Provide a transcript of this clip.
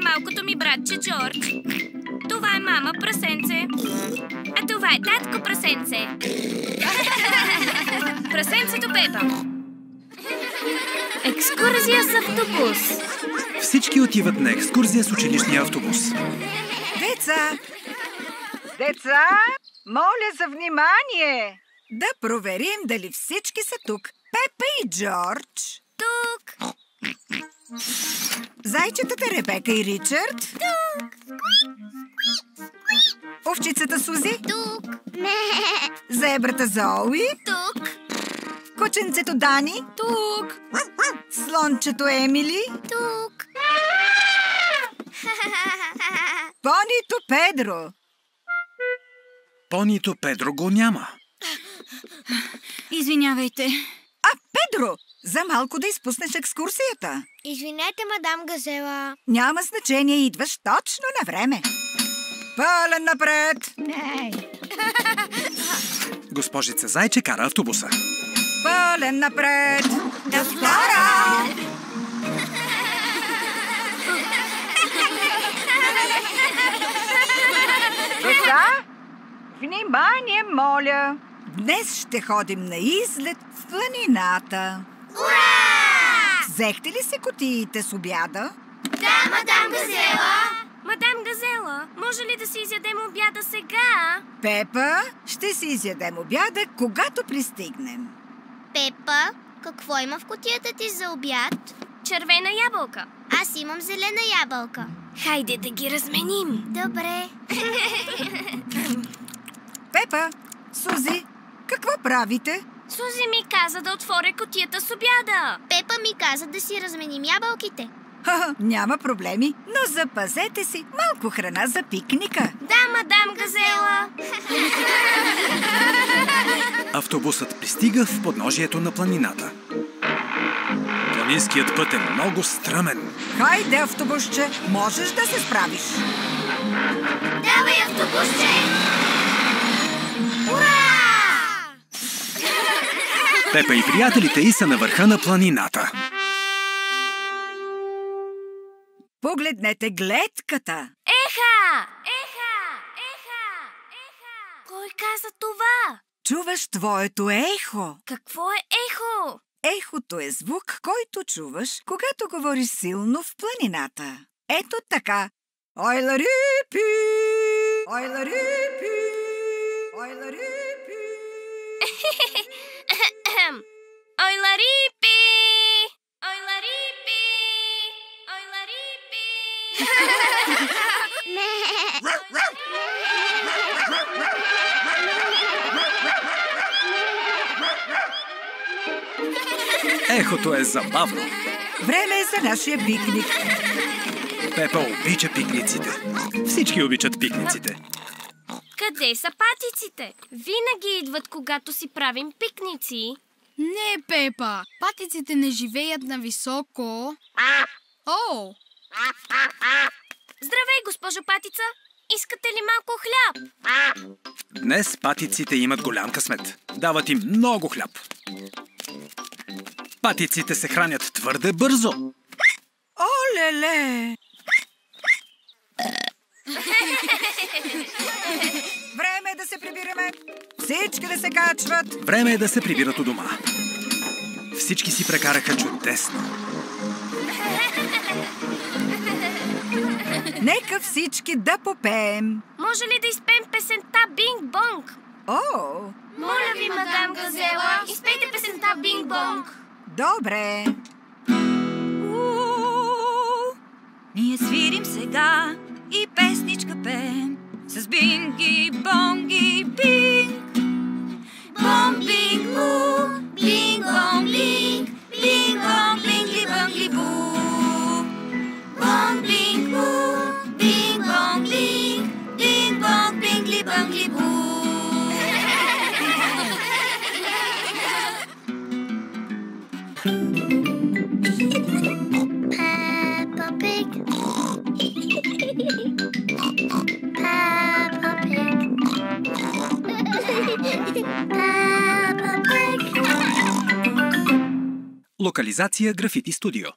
малкото ми братче Джордж. Това е мама прасенце. А това е татко прасенце. Прасенцето Пепа. Екскурзия с автобус. Всички отиват на екскурзия с училищния автобус. Деца, моля за внимание! Да проверим дали всички са тук. Пепа и Джордж. Тук. Зайчетата Ребека и Ричард. Тук. Овчицата Сузи. Тук. Зебрата Зоуи. Тук. Кученцето Дани. Тук. Слончето Емили. Тук. Понито Педро. Понито Педро го няма. Извинявайте. А, Педро, за малко да изпуснеш екскурсията. Извинете, мадам Газела. Няма значение, идваш точно на време. Пълен напред! Госпожица Зайче кара автобуса. Пълен напред! Да втора! Деца, внимание, моля! Днес ще ходим на излет в планината. Ура! Взехте ли си кутиите с обяда? Да, мадам Газела. Мадам Газела, може ли да си изядем обяда сега? Пепа, ще си изядем обяда, когато пристигнем. Пепа, какво има в кутията ти за обяд? Червена ябълка. Аз имам зелена ябълка. Хайде да ги разменим. Добре. Пепа, Сузи, какво правите? Сузи ми каза да отворя кутията с обяда. Пепа ми каза да си разменим ябълките. Няма проблеми, но запазете си малко храна за пикника. Да, мадам Газела. Автобусът пристига в подножието на планината. Планинският път е много стръмен. Хайде, автобусче, можеш да се справиш. Давай, автобусче! Ура! Пепа и приятелите й са на върха на планината. Погледнете гледката. Еха! Кой каза това? Чуваш твоето ехо. Какво е ехо? Ехото е звук, който чуваш, когато говориш силно в планината. Ето така. Ойларипи! Ойларипи! Ойларипи! Ойларипи! Ойларипи! Ойларипи! Ехото е забавно. Време е за нашия пикник. Пепа обича пикниците. Всички обичат пикниците. Къде са патиците? Винаги идват, когато си правим пикници. Не, Пепа. Патиците не живеят на високо. О! Здравей, госпожо Патица! Искате ли малко хляб? Днес патиците имат голям късмет. Дават им много хляб. Патиците се хранят твърде бързо. Олеле! Време е да се прибираме. Всички да се качват. Време е да се прибират у дома. Всички си прекараха чудесно. Нека всички да попеем. Може ли да изпеем песента Бинг-бонг? О, Моля ви, мадам Газела, изпейте песента Бинг-бонг. добре. Ние свирим сега и песничка пеем с бинги, бонги, бинг. Бонг, бинг, бу, бинг, бонг, бинг, бинг, бонг, бингли, бангли, бу. Бонг, бинг, бу, бинг, бонг, бинг, бинг, бонг, бингли, бангли, бу. Peppa Pig. Peppa Pig. Peppa Pig. Локализация Графити Студио.